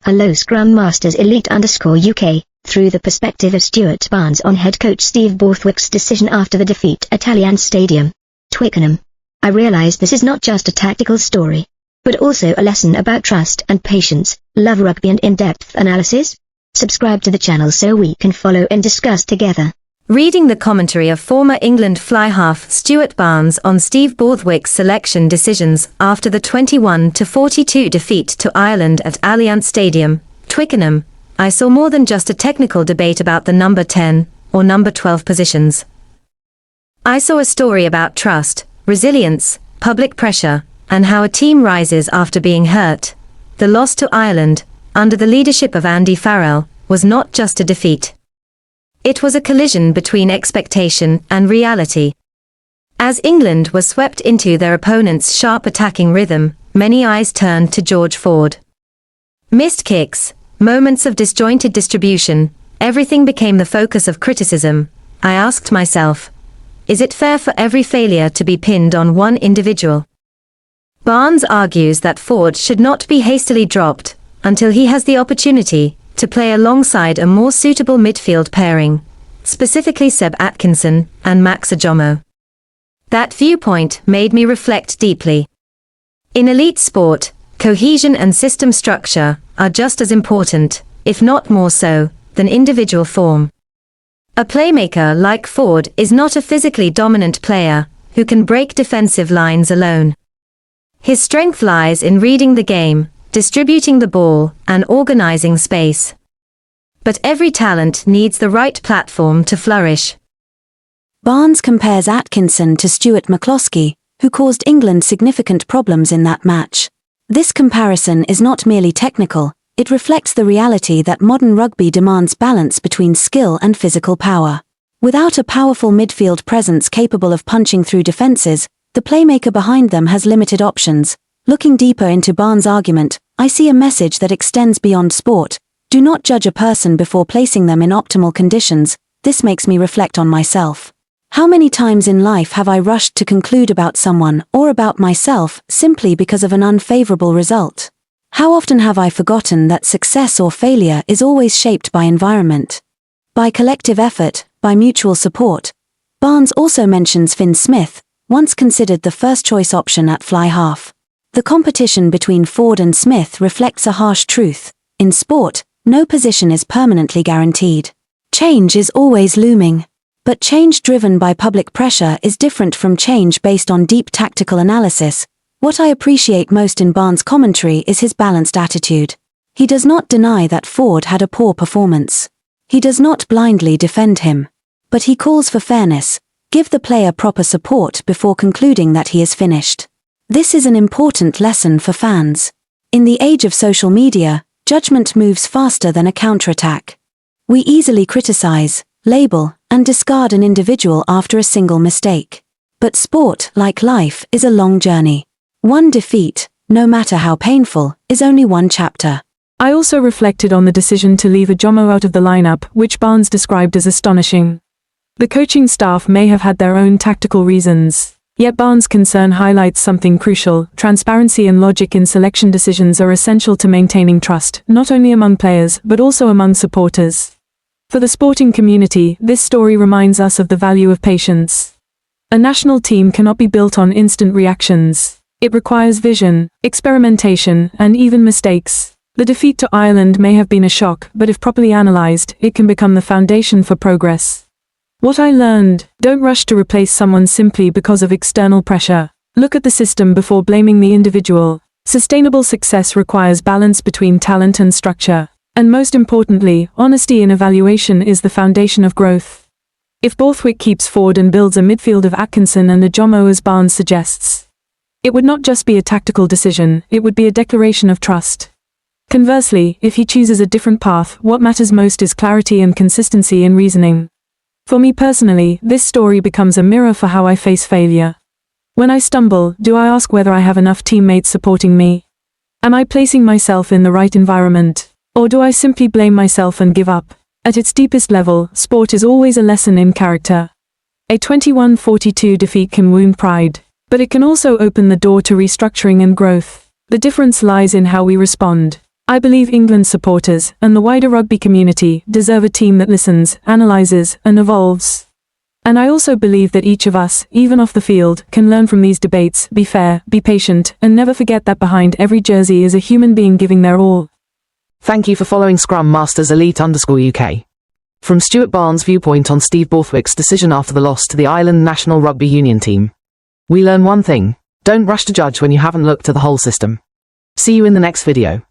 Hello Scrum Masters Elite_UK, through the perspective of Stuart Barnes on head coach Steve Borthwick's decision after the defeat at Allianz Stadium, Twickenham. I realise this is not just a tactical story, but also a lesson about trust and patience, love rugby and in-depth analysis. Subscribe to the channel so we can follow and discuss together. Reading the commentary of former England fly half Stuart Barnes on Steve Borthwick's selection decisions after the 21-42 defeat to Ireland at Allianz Stadium, Twickenham, I saw more than just a technical debate about the number 10 or number 12 positions. I saw a story about trust, resilience, public pressure, and how a team rises after being hurt. The loss to Ireland, under the leadership of Andy Farrell, was not just a defeat. It was a collision between expectation and reality. As England was swept into their opponent's sharp attacking rhythm, many eyes turned to George Ford. Missed kicks, moments of disjointed distribution, everything became the focus of criticism. I asked myself, is it fair for every failure to be pinned on one individual? Barnes argues that Ford should not be hastily dropped until he has the opportunity to play alongside a more suitable midfield pairing, specifically Seb Atkinson and Max Ojomoh. That viewpoint made me reflect deeply. In elite sport, cohesion and system structure are just as important, if not more so, than individual form. A playmaker like Ford is not a physically dominant player who can break defensive lines alone. His strength lies in reading the game, distributing the ball, and organizing space. But every talent needs the right platform to flourish. Barnes compares Atkinson to Stuart McCloskey, who caused England significant problems in that match. This comparison is not merely technical, it reflects the reality that modern rugby demands balance between skill and physical power. Without a powerful midfield presence capable of punching through defences, the playmaker behind them has limited options. Looking deeper into Barnes' argument, I see a message that extends beyond sport. Do not judge a person before placing them in optimal conditions. This makes me reflect on myself. How many times in life have I rushed to conclude about someone or about myself simply because of an unfavorable result? How often have I forgotten that success or failure is always shaped by environment, by collective effort, by mutual support? Barnes also mentions Finn Smith, once considered the first-choice option at fly half. The competition between Ford and Smith reflects a harsh truth. In sport, no position is permanently guaranteed. Change is always looming. But change driven by public pressure is different from change based on deep tactical analysis. What I appreciate most in Barnes' commentary is his balanced attitude. He does not deny that Ford had a poor performance. He does not blindly defend him. But he calls for fairness. Give the player proper support before concluding that he is finished. This is an important lesson for fans. In the age of social media, judgment moves faster than a counterattack. We easily criticize, label, and discard an individual after a single mistake. But sport, like life, is a long journey. One defeat, no matter how painful, is only one chapter. I also reflected on the decision to leave Ojomoh out of the lineup, which Barnes described as astonishing. The coaching staff may have had their own tactical reasons. Yet Barnes' concern highlights something crucial. Transparency and logic in selection decisions are essential to maintaining trust, not only among players, but also among supporters. For the sporting community, this story reminds us of the value of patience. A national team cannot be built on instant reactions. It requires vision, experimentation, and even mistakes. The defeat to Ireland may have been a shock, but if properly analyzed, it can become the foundation for progress. What I learned: don't rush to replace someone simply because of external pressure. Look at the system before blaming the individual. Sustainable success requires balance between talent and structure. And most importantly, honesty in evaluation is the foundation of growth. If Borthwick keeps Ford and builds a midfield of Atkinson and Ojomoh as Barnes suggests, it would not just be a tactical decision, it would be a declaration of trust. Conversely, if he chooses a different path, what matters most is clarity and consistency in reasoning. For me personally, this story becomes a mirror for how I face failure. When I stumble, do I ask whether I have enough teammates supporting me? Am I placing myself in the right environment? Or do I simply blame myself and give up? At its deepest level, sport is always a lesson in character. A 21-42 defeat can wound pride, but it can also open the door to restructuring and growth. The difference lies in how we respond. I believe England's supporters, and the wider rugby community, deserve a team that listens, analyses, and evolves. And I also believe that each of us, even off the field, can learn from these debates, be fair, be patient, and never forget that behind every jersey is a human being giving their all. Thank you for following Scrum Masters Elite_UK. From Stuart Barnes' viewpoint on Steve Borthwick's decision after the loss to the Ireland National Rugby Union team, we learn one thing: don't rush to judge when you haven't looked at the whole system. See you in the next video.